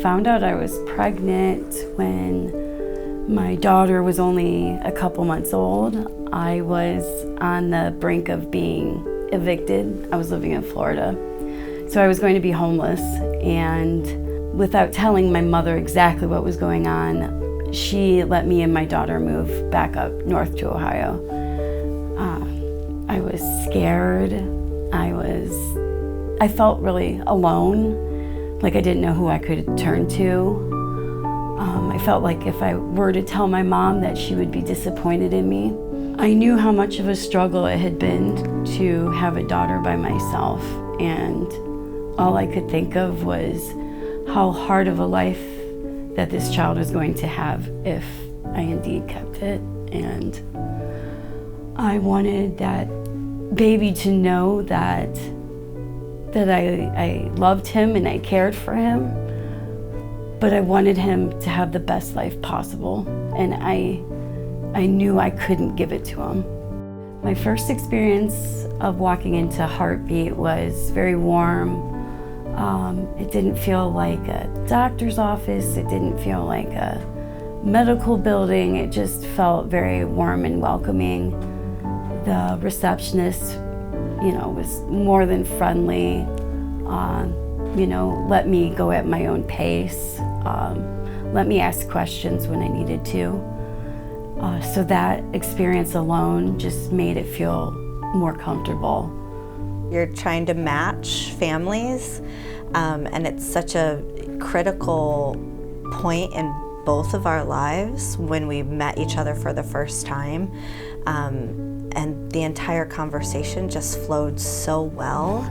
found out I was pregnant when my daughter was only a couple months old. I was on the brink of being evicted. I was living in Florida. So I was going to be homeless, and without telling my mother exactly what was going on, she let me and my daughter move back up north to Ohio. I was scared. I felt really alone, like I didn't know who I could turn to. I felt like if I were to tell my mom that she would be disappointed in me. I knew how much of a struggle it had been to have a daughter by myself, and all I could think of was how hard of a life that this child was going to have if I indeed kept it. And I wanted that baby to know that I loved him and I cared for him, but I wanted him to have the best life possible, and I knew I couldn't give it to him. My first experience of walking into Heartbeat was very warm. It didn't feel like a doctor's office. It didn't feel like a medical building. It just felt very warm and welcoming. The receptionist, was more than friendly. Let me go at my own pace. Let me ask questions when I needed to. So that experience alone just made it feel more comfortable. You're trying to match families, and it's such a critical point in both of our lives when we met each other for the first time. And the entire conversation just flowed so well.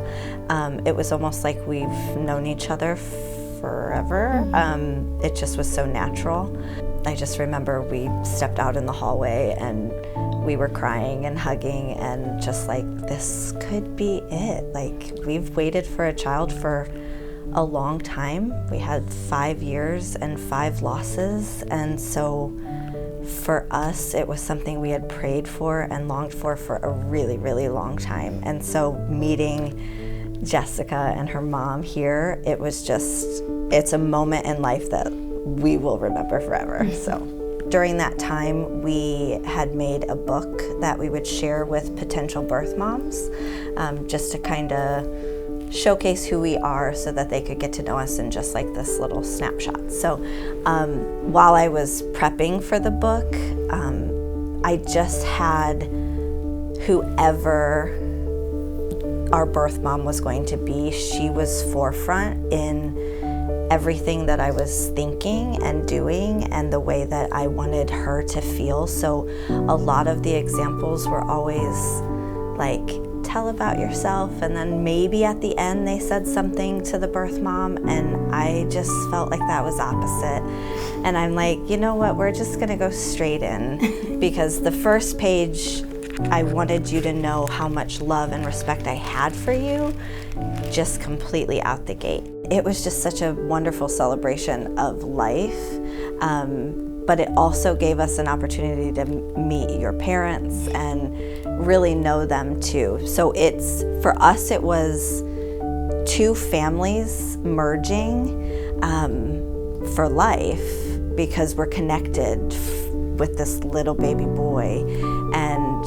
It was almost like we've known each other forever. It just was so natural. I just remember we stepped out in the hallway and we were crying and hugging and just like, this could be it. Like, we've waited for a child for a long time. We had 5 years and 5 losses, and so for us, it was something we had prayed for and longed for a really, really long time. And so meeting Jessica and her mom here, it was just, it's a moment in life that we will remember forever. So during that time, we had made a book that we would share with potential birth moms, just to kind of showcase who we are so that they could get to know us in just like this little snapshot. So while I was prepping for the book, I just had whoever our birth mom was going to be, she was forefront in everything that I was thinking and doing and the way that I wanted her to feel. So a lot of the examples were always like, tell about yourself, and then maybe at the end they said something to the birth mom, and I just felt like that was opposite. And I'm like, you know what, we're just gonna go straight in because the first page, I wanted you to know how much love and respect I had for you, just completely out the gate. It was just such a wonderful celebration of life, but it also gave us an opportunity to meet your parents and really know them too. So for us, it was 2 families merging for life because we're connected with this little baby boy, and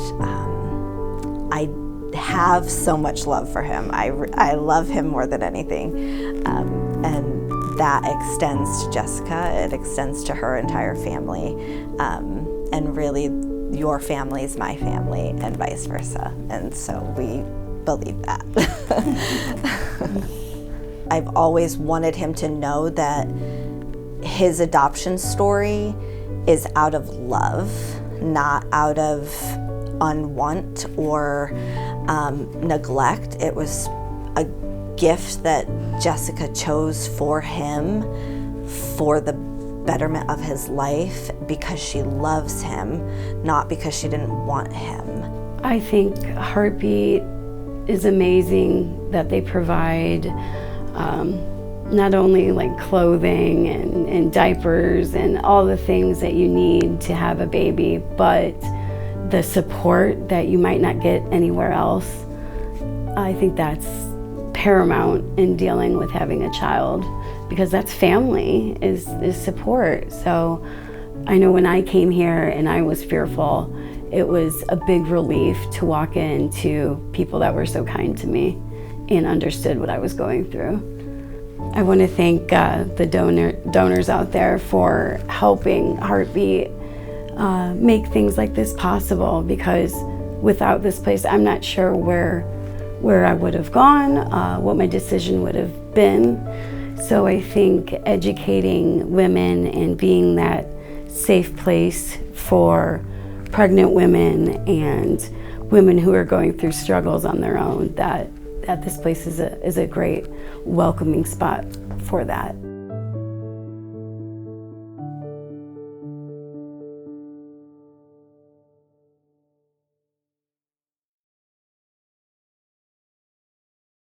I have so much love for him. I love him more than anything, and that extends to Jessica, it extends to her entire family, and really your family is my family and vice versa, and so we believe that. I've always wanted him to know that his adoption story is out of love, not out of unwant or neglect. It was a gift that Jessica chose for him for the betterment of his life because she loves him, not because she didn't want him. I think Heartbeat is amazing that they provide not only like clothing and diapers and all the things that you need to have a baby, but the support that you might not get anywhere else. I think that's paramount in dealing with having a child, because that's family, is support. So I know when I came here and I was fearful, it was a big relief to walk into people that were so kind to me and understood what I was going through. I want to thank the donors out there for helping Heartbeat make things like this possible, because without this place, I'm not sure where I would have gone, what my decision would have been. So I think educating women and being that safe place for pregnant women and women who are going through struggles on their own, that this place is a great welcoming spot for that.